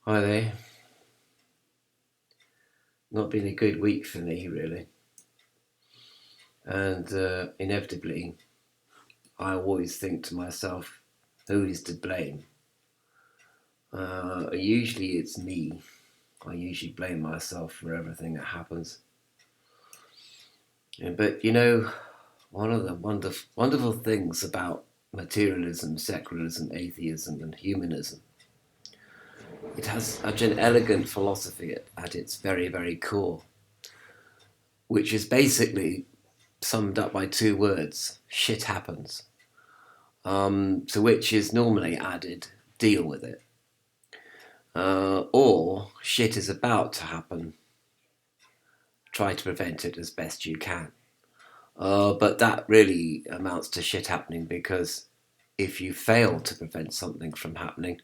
Hi there. Not been a good week for me, really. And inevitably, I always think to myself, who is to blame? Usually it's me. I usually blame myself for everything that happens. But one of the wonderful things about materialism, secularism, atheism, and humanism, it has such an elegant philosophy at its very, very core, which is basically summed up by two words: shit happens. To which is normally added, deal with it. Or shit is about to happen, try to prevent it as best you can. But that really amounts to shit happening, because if you fail to prevent something from happening,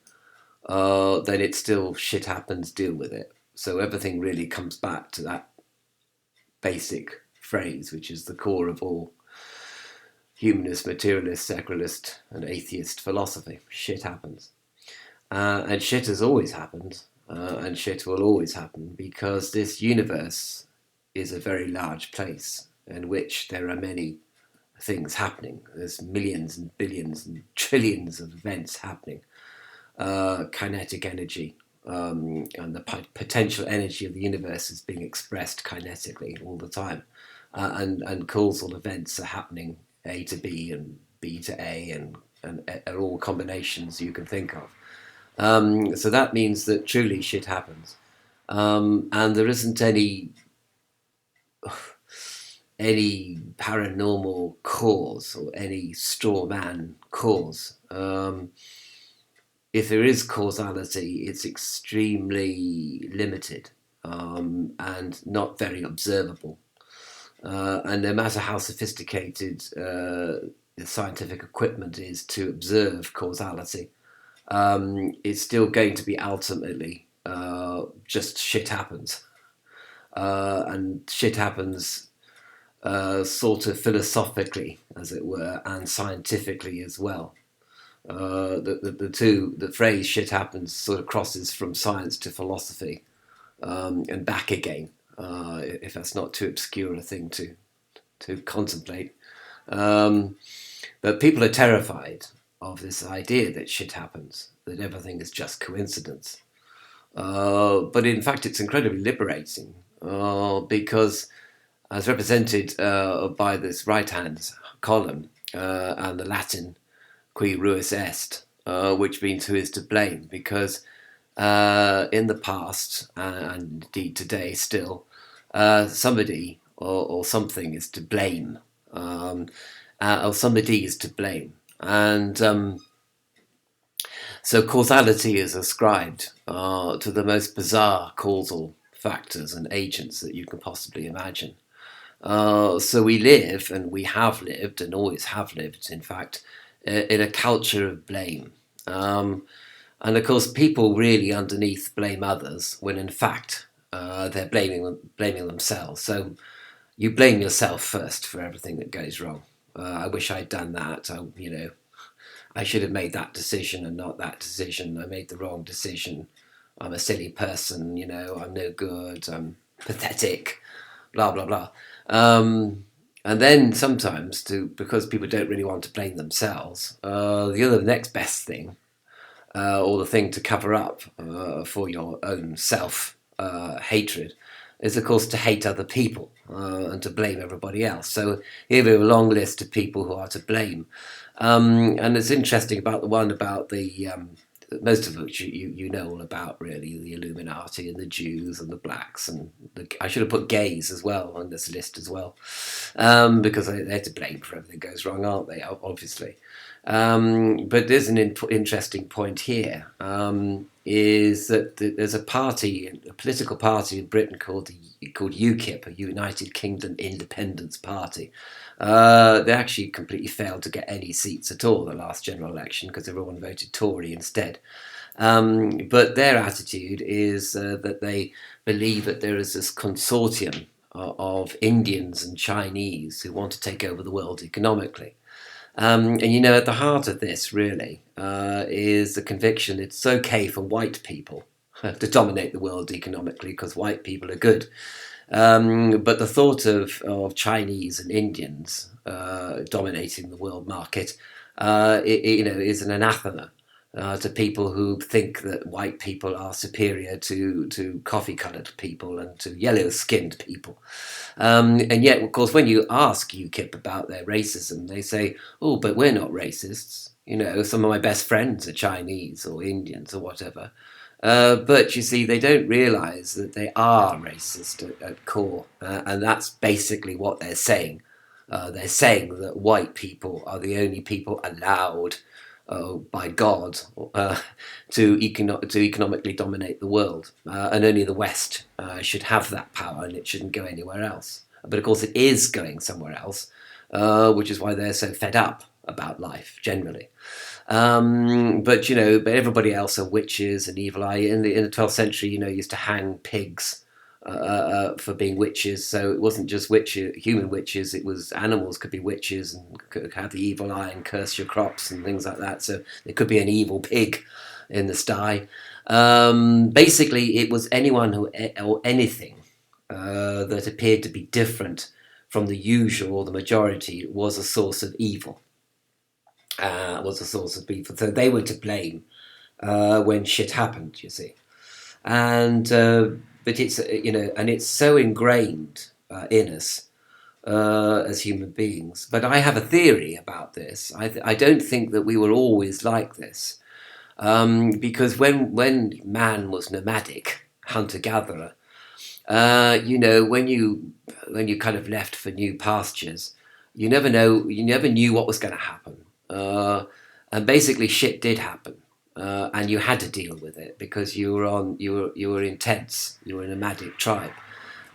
then it's still shit happens, deal with it. So everything really comes back to that basic phrase, which is the core of all humanist, materialist, secularist, and atheist philosophy. Shit happens. And shit has always happened, and shit will always happen, because this universe is a very large place in which there are many things happening. There's millions and billions and trillions of events happening. Kinetic energy, and the potential energy of the universe is being expressed kinetically all the time. And causal events are happening, A to B and B to A, and are all combinations you can think of. So that means that truly shit happens, and there isn't any paranormal cause or any straw man cause. If there is causality, it's extremely limited, and not very observable. And no matter how sophisticated the scientific equipment is to observe causality, it's still going to be ultimately just shit happens. And shit happens sort of philosophically, as it were, and scientifically as well. The phrase shit happens sort of crosses from science to philosophy, and back again, if that's not too obscure a thing to contemplate. Um, but people are terrified of this idea that shit happens, that everything is just coincidence. But in fact, it's incredibly liberating, because, as represented by this right hand column, and the Latin Qui Reus Est, which means who is to blame, because in the past, and indeed today still, somebody or something is to blame, or somebody is to blame. And so causality is ascribed to the most bizarre causal factors and agents that you can possibly imagine. So we live, and we have lived, and always have lived, in fact, in a culture of blame. And of course, people really underneath blame others when in fact they're blaming themselves. So you blame yourself first for everything that goes wrong. I wish I'd done that. I should have made that decision and not that decision. I made the wrong decision. I'm a silly person. I'm no good. I'm pathetic. Blah blah blah. And then sometimes, because people don't really want to blame themselves, the next best thing, or the thing to cover up for your own self hatred, is of course to hate other people, and to blame everybody else. So here we have a long list of people who are to blame, and it's interesting about the one about the most of which you know all about, really, the Illuminati and the Jews and the blacks, and I should have put gays as well on this list as well, because they're to blame for everything that goes wrong, aren't they? Obviously. But there's an interesting point here, is that there's a political party in Britain called UKIP, a United Kingdom Independence Party. They actually completely failed to get any seats at all in the last general election, because everyone voted Tory instead. But their attitude is that they believe that there is this consortium of Indians and Chinese who want to take over the world economically. And at the heart of this really is the conviction it's okay for white people to dominate the world economically because white people are good. But the thought of Chinese and Indians dominating the world market, is an anathema to people who think that white people are superior to coffee-coloured people and to yellow-skinned people. And yet, of course, when you ask UKIP about their racism, they say, "Oh, but we're not racists. Some of my best friends are Chinese or Indians or whatever." But you see, they don't realise that they are racist at core, and that's basically what they're saying. They're saying that white people are the only people allowed by God to economically dominate the world, and only the West should have that power, and it shouldn't go anywhere else. But of course, it is going somewhere else, which is why they're so fed up about life generally. But everybody else are witches and evil eye. In the 12th century, used to hang pigs for being witches. So it wasn't just human witches. It was animals could be witches and could have the evil eye and curse your crops and things like that. So there could be an evil pig in the sty. Basically, it was anyone or anything that appeared to be different from the usual or the majority was a source of evil. Was a source of evil. So they were to blame when shit happened, you see. And but it's and it's so ingrained in us as human beings. But I have a theory about this. I don't think that we were always like this, because when man was nomadic, hunter-gatherer, when you kind of left for new pastures, you never knew what was going to happen. And basically shit did happen, and you had to deal with it because you were in tents, you were a nomadic tribe.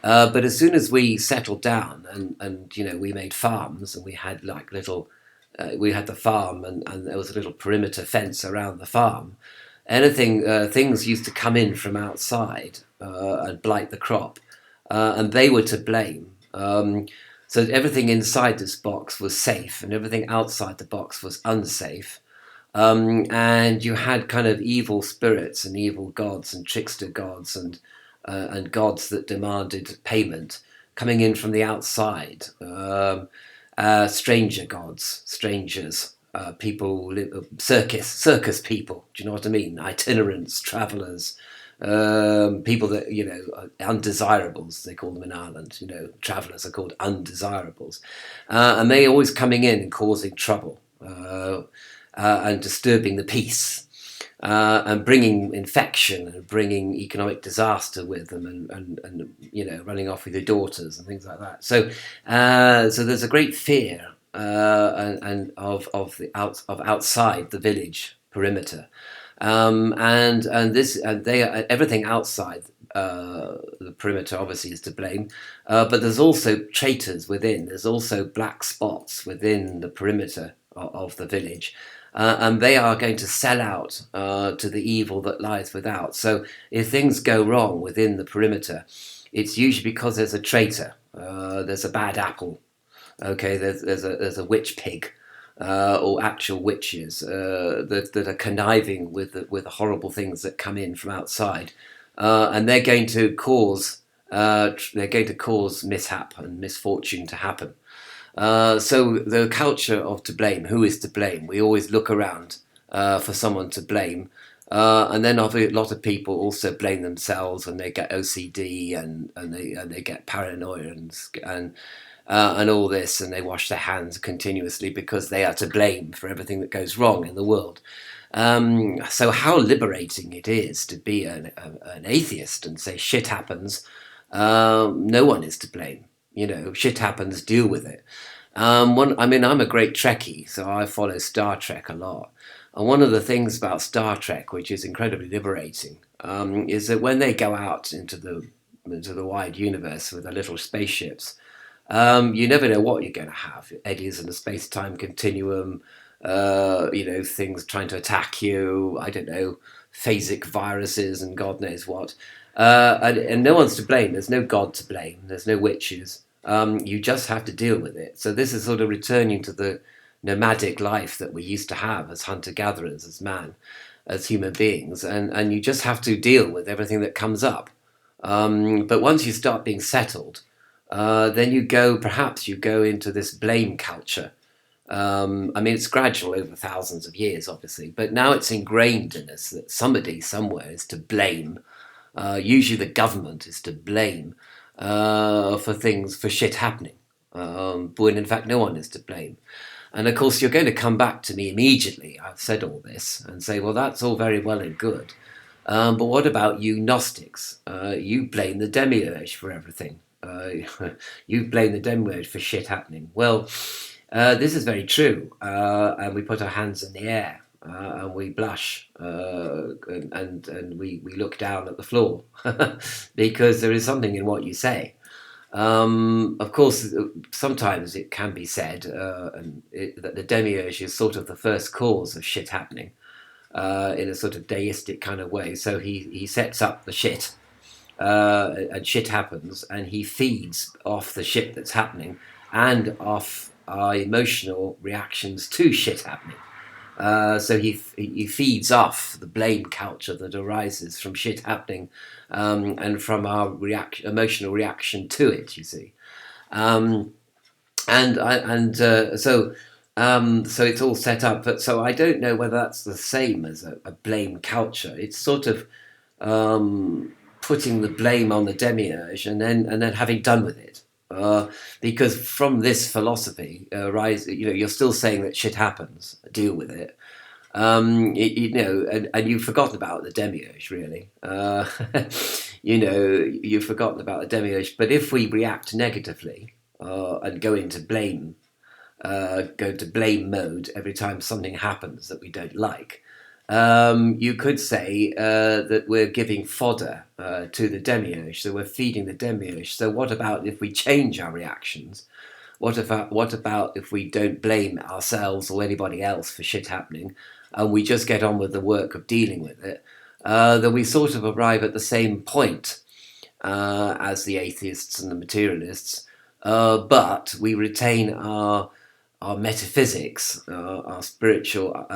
But as soon as we settled down and we made farms and we had we had the farm and there was a little perimeter fence around the farm. Things used to come in from outside and blight the crop, and they were to blame. So everything inside this box was safe and everything outside the box was unsafe. And you had kind of evil spirits and evil gods and trickster gods and gods that demanded payment coming in from the outside. Stranger gods, strangers, people, circus people, do you know what I mean? Itinerants, travellers, people that, undesirables, they call them in Ireland, travellers are called undesirables. And they always coming in and causing trouble and disturbing the peace and bringing infection and bringing economic disaster with them and running off with your daughters and things like that. So there's a great fear and of outside the village perimeter. Everything outside the perimeter obviously is to blame, but there's also traitors within. There's also black spots within the perimeter of the village, and they are going to sell out to the evil that lies without. So if things go wrong within the perimeter, it's usually because there's a traitor, there's a bad apple. Okay, there's a witch pig. Or actual witches that are conniving with the horrible things that come in from outside, and they're going to cause mishap and misfortune to happen. So the culture of to blame, who is to blame? We always look around for someone to blame, and then a lot of people also blame themselves when they get OCD and they get paranoia and all this, and they wash their hands continuously because they are to blame for everything that goes wrong in the world. So how liberating it is to be an atheist and say shit happens, no one is to blame. Shit happens, deal with it. I'm a great Trekkie, so I follow Star Trek a lot. And one of the things about Star Trek, which is incredibly liberating, is that when they go out into the wide universe with their little spaceships, you never know what you're going to have. Eddies in the space-time continuum, things trying to attack you, I don't know, phasic viruses and God knows what. And no one's to blame. There's no God to blame. There's no witches. You just have to deal with it. So this is sort of returning to the nomadic life that we used to have as hunter-gatherers, as man. as human beings, and you just have to deal with everything that comes up. But once you start being settled, then perhaps you go into this blame culture. I mean, it's gradual over thousands of years, obviously, but now it's ingrained in us that somebody somewhere is to blame. Usually the government is to blame for shit happening. When in fact no one is to blame. And of course, you're going to come back to me immediately. I've said all this and say, well, that's all very well and good. But what about you Gnostics? You blame the demiurge for everything. You blame the demiurge for shit happening. Well, this is very true. And we put our hands in the air and we blush and we look down at the floor because there is something in what you say. Of course, sometimes it can be said that the demiurge is sort of the first cause of shit happening in a sort of deistic kind of way. So he sets up the shit and shit happens, and he feeds off the shit that's happening and off our emotional reactions to shit happening. So he feeds off the blame culture that arises from shit happening and from our emotional reaction to it. You see, so it's all set up. But so I don't know whether that's the same as a blame culture. It's sort of putting the blame on the demiurge and then having done with it. Because from this philosophy, you're still saying that shit happens, deal with it. And you've forgotten about the demiurge, really. You've forgotten about the demiurge. But if we react negatively and go into blame mode every time something happens that we don't like, you could say that we're giving fodder to the demiurge, so we're feeding the demiurge. So what about if we change our reactions? What about if we don't blame ourselves or anybody else for shit happening, and we just get on with the work of dealing with it? Then we sort of arrive at the same point as the atheists and the materialists, but we retain our metaphysics, our spiritual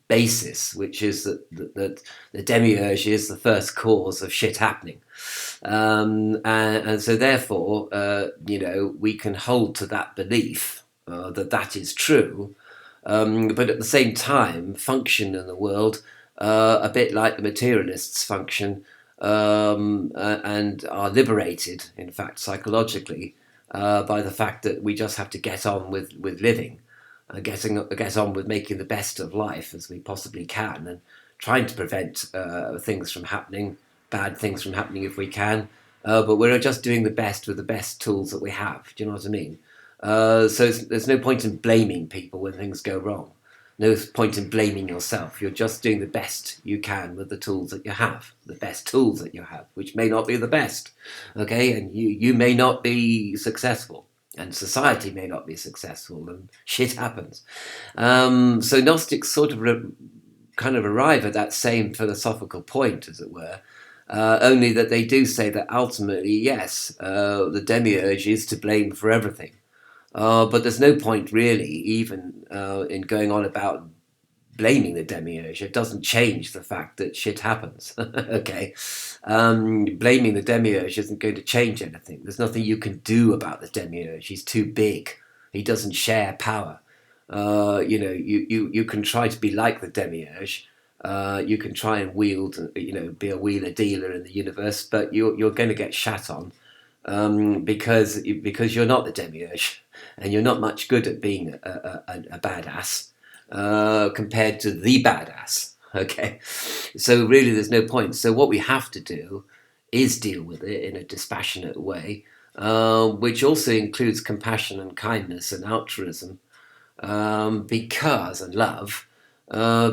basis, which is that the demiurge is the first cause of shit happening, and so therefore, we can hold to that belief that is true, but at the same time function in the world a bit like the materialists function, and are liberated, in fact, psychologically. By the fact that we just have to get on with living, get on with making the best of life as we possibly can, and trying to prevent things from happening, bad things from happening if we can. But we're just doing the best with the best tools that we have. Do you know what I mean? So there's no point in blaming people when things go wrong. No point in blaming yourself. You're just doing the best you can with the tools that you have, the best tools that you have, which may not be the best, okay? And you may not be successful, and society may not be successful, and shit happens. So Gnostics sort of kind of arrive at that same philosophical point, as it were, only that they do say that ultimately, yes, the demiurge is to blame for everything. But there's no point really even in going on about blaming the demiurge. It doesn't change the fact that shit happens. Okay, blaming the demiurge isn't going to change anything. There's nothing you can do about the demiurge. He's too big. He doesn't share power. You can try to be like the demiurge. You can try and be a wheeler dealer in the universe, but you're going to get shat on. Because you're not the demiurge, and you're not much good at being a badass compared to the badass. Okay, so really there's no point. So what we have to do is deal with it in a dispassionate way, which also includes compassion and kindness and altruism, and love,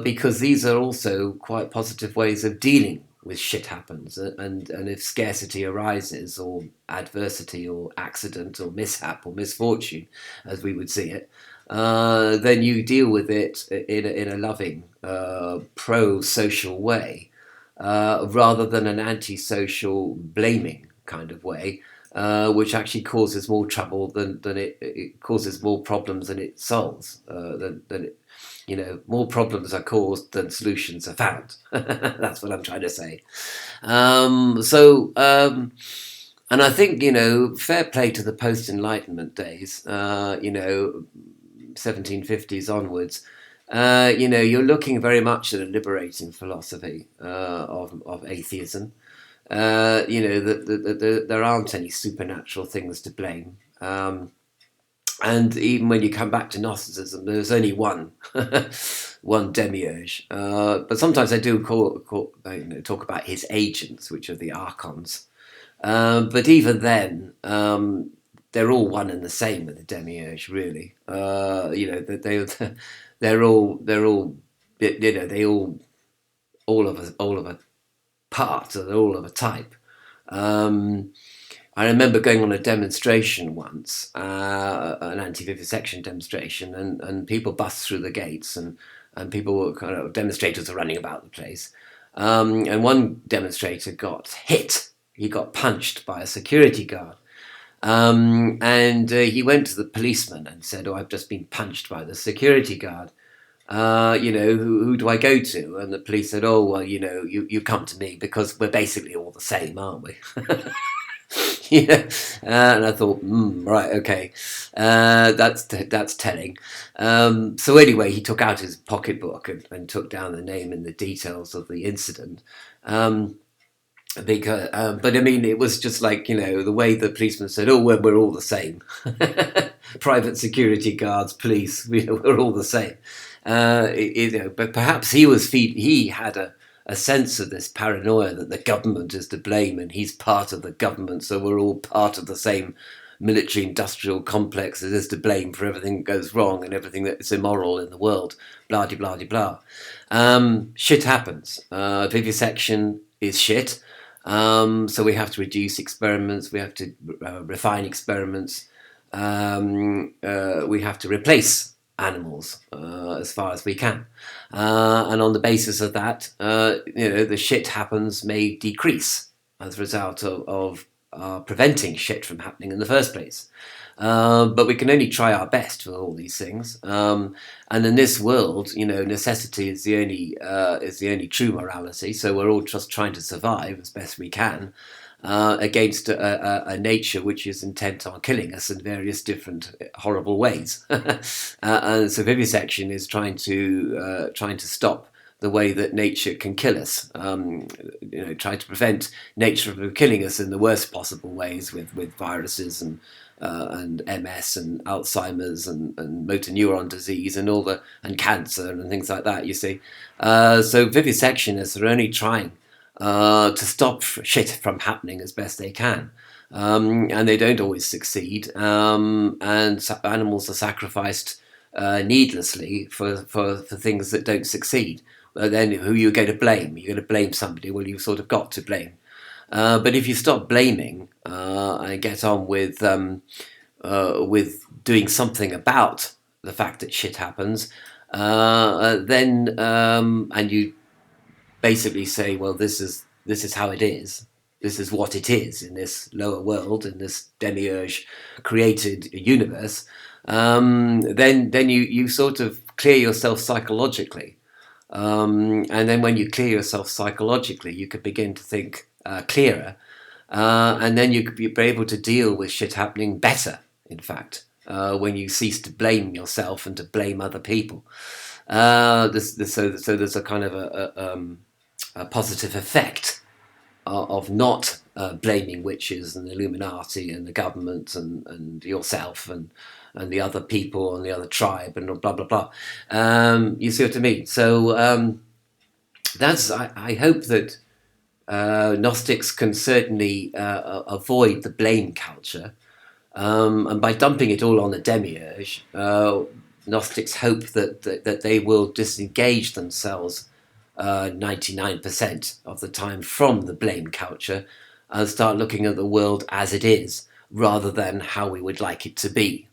because these are also quite positive ways of dealing with shit happens, and if scarcity arises, or adversity, or accident, or mishap, or misfortune, as we would see it, then you deal with it in a loving, pro-social way, rather than an anti-social, blaming kind of way, which actually causes more trouble than it causes more problems than it solves. more problems are caused than solutions are found. That's what I'm trying to say. And I think, fair play to the post-Enlightenment days, 1750s onwards. You're looking very much at a liberating philosophy of atheism. There aren't any supernatural things to blame. And even when you come back to Gnosticism, there's only one, one demiurge. But sometimes I do talk about his agents, which are the archons. But even then, they're all one and the same with the demiurge, really. They're all of a part, or they're all of a type. I remember going on a demonstration once, an anti-vivisection demonstration, and people bust through the gates, and people were demonstrators are running about the place. And one demonstrator got hit. He got punched by a security guard. And he went to the policeman and said, "Oh, I've just been punched by the security guard. Who do I go to?" And the police said, "Oh, well, you come to me because we're basically all the same, aren't we?" And I thought, right, okay, that's telling. So anyway, he took out his pocketbook and took down the name and the details of the incident. But I mean, it was just like, the way the policeman said, "Oh, we're all the same." Private security guards, police, we're all the same. But perhaps he had a sense of this paranoia that the government is to blame and he's part of the government, so we're all part of the same military-industrial complex that is to blame for everything that goes wrong and everything that's immoral in the world, blah-de-blah-de-blah. Shit happens. Vivisection is shit. So we have to reduce experiments, we have to refine experiments, we have to replace animals as far as we can. And on the basis of that, the shit happens may decrease as a result of preventing shit from happening in the first place. But we can only try our best with all these things. And in this world, necessity is the only true morality. So we're all just trying to survive as best we can against a nature which is intent on killing us in various different horrible ways. And so vivisection is trying to stop the way that nature can kill us, trying to prevent nature from killing us in the worst possible ways with viruses and MS and Alzheimer's and motor neuron disease and and cancer and things like that. You see, so vivisectionists are only trying to stop shit from happening as best they can, and they don't always succeed. And animals are sacrificed needlessly for things that don't succeed. Then who are you going to blame? You're going to blame somebody. Well, you've sort of got to blame. But if you stop blaming and get on with doing something about the fact that shit happens, then and you basically say, well, this is how it is. This is what it is in this lower world, in this demiurge created universe. Then you sort of clear yourself psychologically. And then when you clear yourself psychologically, you can begin to think clearer, and then you could be able to deal with shit happening better, in fact, when you cease to blame yourself and to blame other people. So there's a kind of a positive effect of not blaming witches and the Illuminati and the government and yourself and the other people and the other tribe and blah, blah, blah. You see what I mean? So I hope that Gnostics can certainly avoid the blame culture. And by dumping it all on the demiurge, Gnostics hope that they will disengage themselves 99% of the time from the blame culture and start looking at the world as it is, rather than how we would like it to be.